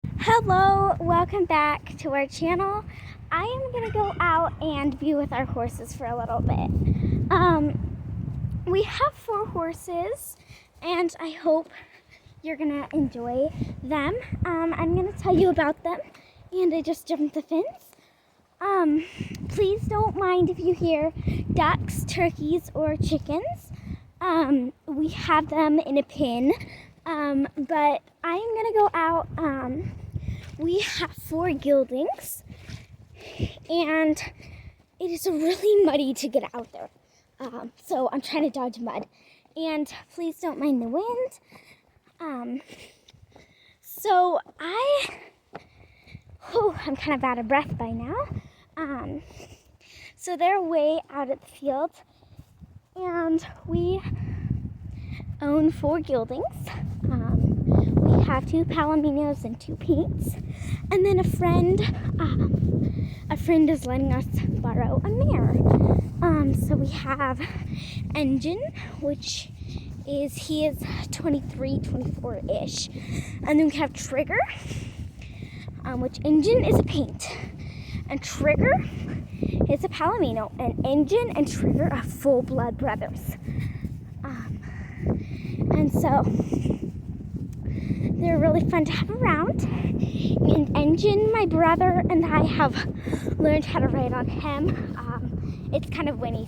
Hello, welcome back to our channel. I am going to go out and be with our horses for a little bit. We have 4 horses and I hope you're going to enjoy them. I'm going to tell you about them and I just jumped the fence. Please don't mind if you hear ducks, turkeys, or chickens. We have them in a pen, but I am going to go out. We have 4 geldings, and it is really muddy to get out there. So I'm trying to dodge mud, and please don't mind the wind. So I'm kind of out of breath by now. So they're way out at the field, and we own 4 geldings. We have 2 palominos and 2 paints, and then a friend is letting us borrow a mare. So we have Engine, which he is 23, 24-ish, and then we have Trigger, which Engine is a paint, and Trigger is a palomino, and Engine and Trigger are full-blood brothers. And so they're really fun to have around. And Engine, my brother, and I have learned how to ride on him. It's kind of windy.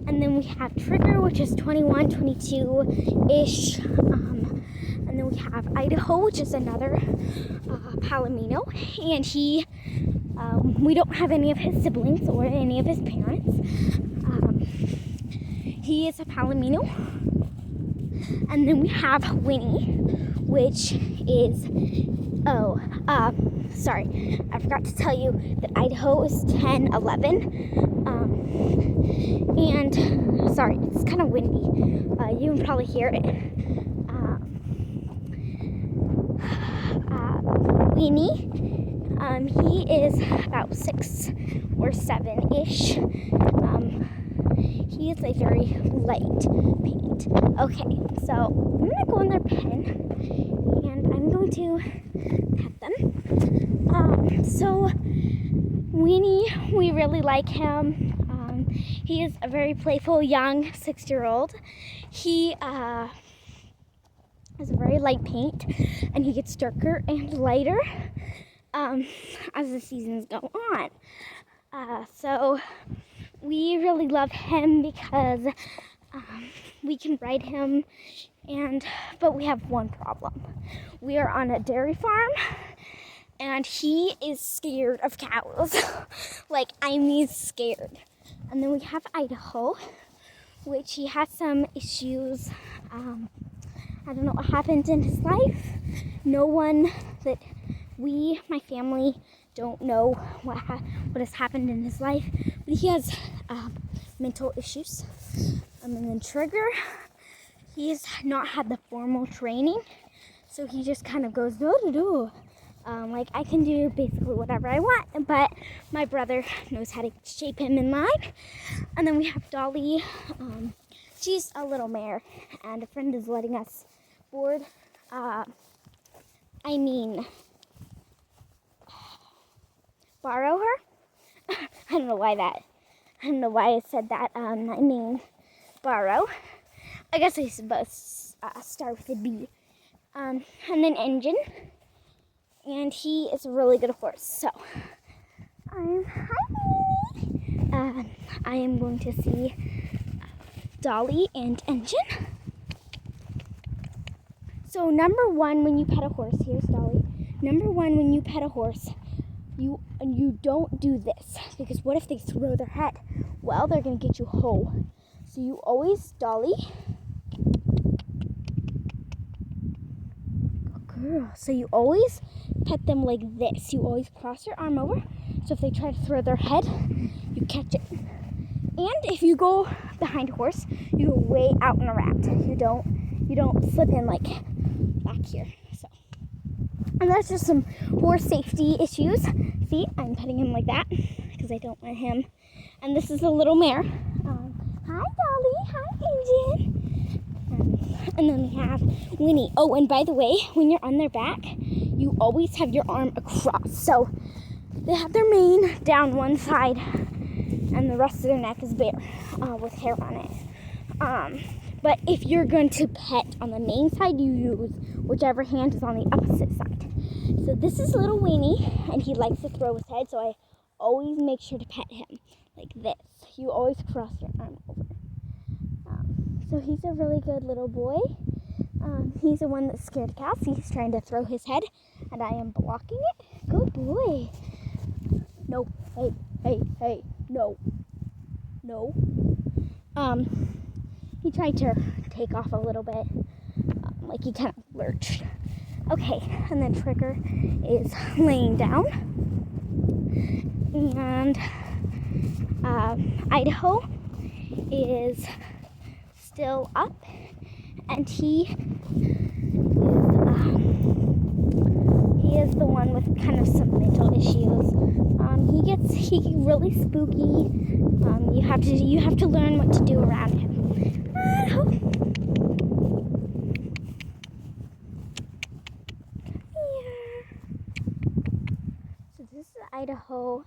And then we have Trigger, which is 21, 22-ish. And then we have Idaho, which is another palomino. And we don't have any of his siblings or any of his parents. He is a palomino. And then we have Winnie, which is, I forgot to tell you that Idaho is 10, 11. It's kind of windy. You can probably hear it. Winnie, he is about 6 or 7-ish. He is a very light paint. Okay, so I'm going to go in their pen and I'm going to pet them. So Winnie, we really like him. He is a very playful young 6-year-old. He is a very light paint, and he gets darker and lighter as the seasons go on. So we really love him because we can ride him, but we have one problem. We are on a dairy farm, and he is scared of cows. Scared. And then we have Idaho, which he has some issues. I don't know what happened in his life. No one that my family, don't know what has happened in his life, but he has mental issues. And then Trigger, he has not had the formal training, so he just kind of goes do. I can do basically whatever I want, but my brother knows how to shape him in line. And then we have Dolly. She's a little mare, and a friend is letting us board. Borrow her. I don't know why I said that. Borrow. I guess I supposed to start with a B. And then Engine. And he is a really good horse. So, I am going to see Dolly and Engine. So, number 1, when you pet a horse, here's Dolly. Number 1, when you pet a horse, you don't do this, because what if they throw their head? Well, they're going to get you whole. So you always, Dolly. Good girl. So you always pet them like this. You always cross your arm over. So if they try to throw their head, you catch it. And if you go behind a horse, you go way out and around. You don't slip in like back here. So, and that's just some horse safety issues. See, I'm petting him like that because I don't want him. And this is a little mare. Hi, Dolly. Hi, Engine. And then we have Winnie. Oh, and by the way, when you're on their back, you always have your arm across. So they have their mane down one side, and the rest of their neck is bare with hair on it. But if you're going to pet on the main side, you use whichever hand is on the opposite side. So this is little Winnie, and he likes to throw his head, so I always make sure to pet him like this. You always cross your arm over. So he's a really good little boy. He's the one that's scared of cats. He's trying to throw his head, and I am blocking it. Good boy. No. Hey. No. He tried to take off a little bit. Like he kind of lurched. Okay, and then Trigger is laying down. And Idaho is still up, and he is the one with kind of some mental issues. He gets really spooky. You have to learn what to do around him. So this is Idaho.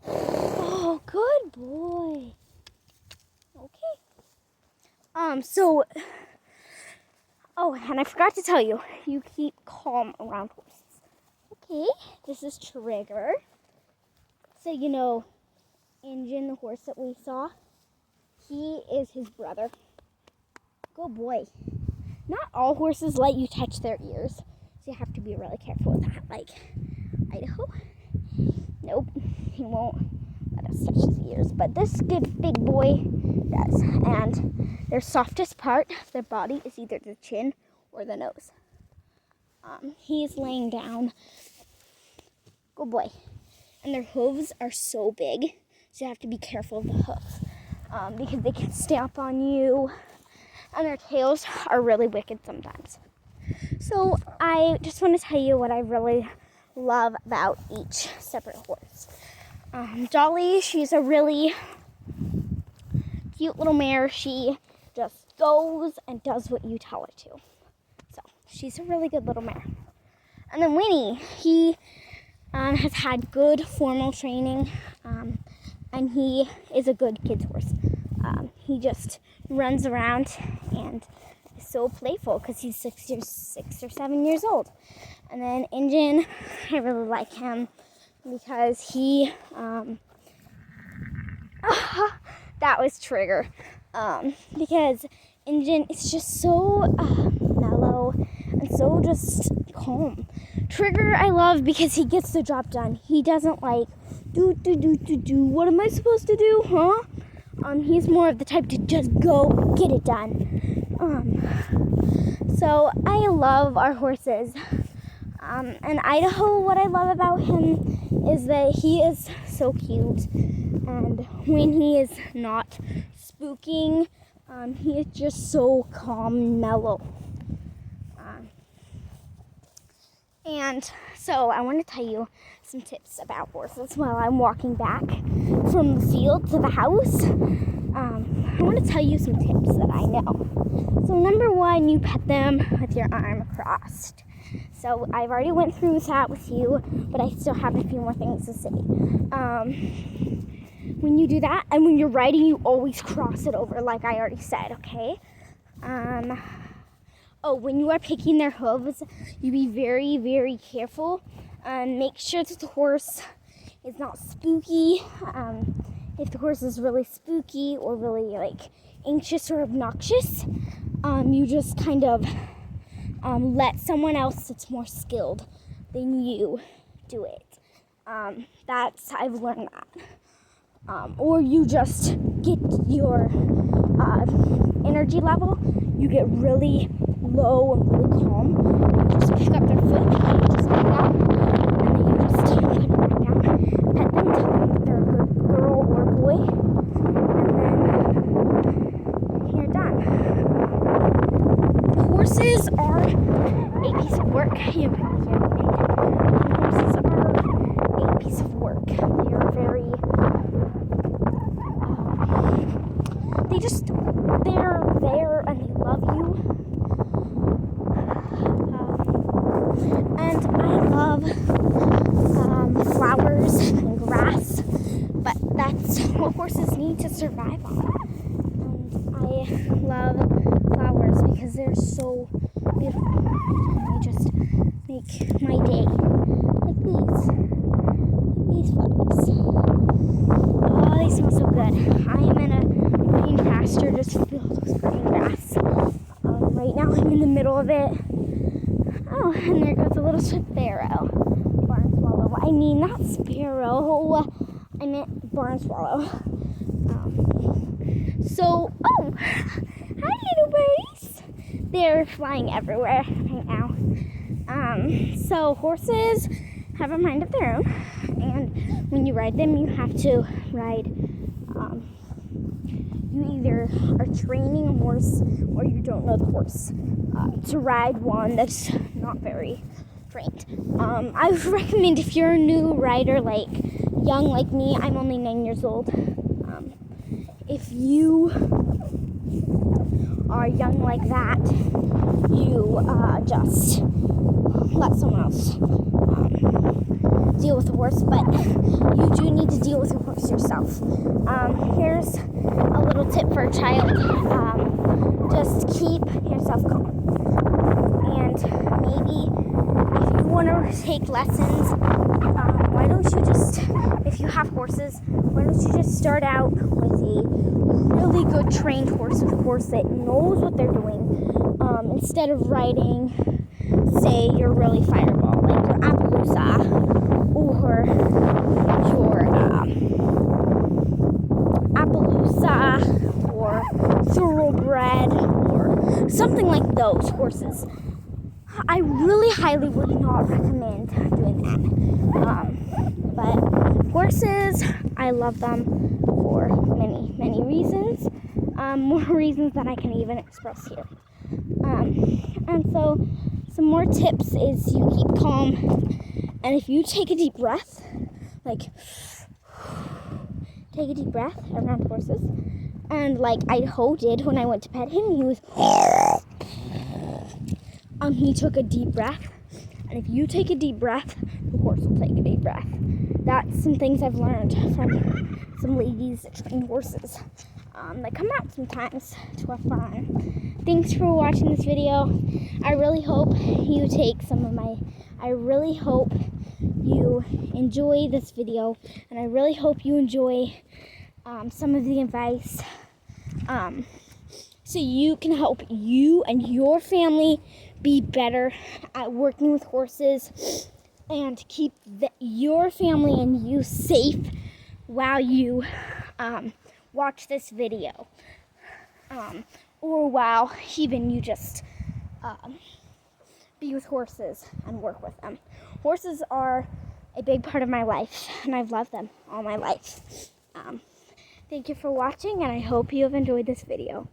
Oh, good boy. Okay. And I forgot to tell you, you keep calm around horses. Okay, this is Trigger. So, Injun, the horse that we saw, he is his brother. Good boy. Not all horses let you touch their ears, so you have to be really careful with that. Like Idaho, nope, he won't let us touch his ears. But this good big boy does. And their softest part of their body is either the chin or the nose. He's laying down. Good boy. And their hooves are so big, so you have to be careful of the hooves because they can stamp on you, and their tails are really wicked sometimes. So I just want to tell you what I really love about each separate horse. Dolly, she's a really cute little mare. She just goes and does what you tell her to. So she's a really good little mare. And then Winnie, he has had good formal training, and he is a good kid's horse. He just runs around and is so playful because he's 6 or 7 years old. And then Injun, I really like him because he, that was Trigger, because Injun is just so mellow and so just calm. Trigger I love because he gets the job done. He doesn't like do. What am I supposed to do, huh? He's more of the type to just go get it done. So I love our horses. And Idaho, what I love about him is that he is so cute. And when he is not spooking, he is just so calm and mellow. And so I want to tell you some tips about horses while I'm walking back from the field to the house. I want to tell you some tips that I know. So number one, you pet them with your arm crossed. So I've already went through that with you, but I still have a few more things to say. When you do that, and when you're riding, you always cross it over, like I already said, okay? When you are picking their hooves, you be very, very careful. Make sure that the horse is not spooky. If the horse is really spooky or really anxious or obnoxious, you just kind of let someone else that's more skilled than you do it. I've learned that. Or you just get your energy level. You get really low and really calm. You just pick up their foot and you just put it out, and then you just put it right down, pet them, tell them that they're a good girl or boy, and then you're done. Horses are a piece of work. You can probably hear the wind. Horses are a piece of work. They are very they're there and they love you. survive on. And I love flowers because they're so beautiful. And they just make my day. Like these flowers. Oh, they smell so good. I am in a green pasture just filled with green grass. Right now I'm in the middle of it. Oh, and there goes a little sparrow. Barn swallow. I mean, not sparrow. I meant barn swallow. Hi little birdies. They're flying everywhere right now. So horses have a mind of their own, and when you ride them, you have to ride. You either are training a horse or you don't know the horse to ride one that's not very trained. I would recommend if you're a new rider, like young like me, I'm only 9 years old. If you are young like that, you just let someone else deal with the horse, but you do need to deal with the horse yourself. Here's a little tip for a child. Just keep yourself calm. And maybe if you want to take lessons, why don't you just, if you have horses, why don't you just start out with a really good trained horse, with a horse that knows what they're doing, instead of riding, say, your really fireball, like your Appaloosa, or your Appaloosa, or Thoroughbred, or something like those horses. I really highly would not recommend doing that. But horses, I love them for many, many reasons. More reasons than I can even express here. And so some more tips is you keep calm, and if you take a deep breath, like take a deep breath around horses, and like Idaho did when I went to pet him, he took a deep breath, and if you take a deep breath, the horse will take a deep breath. That's some things I've learned from some ladies that train horses. That come out sometimes to have fun. Thanks for watching this video. I really hope you enjoy this video, and I really hope you enjoy some of the advice, so you can help you and your family be better at working with horses and keep your family and you safe while you watch this video, or while even you just be with horses and work with them. Horses are a big part of my life, and I've loved them all my life. Thank you for watching, and I hope you have enjoyed this video.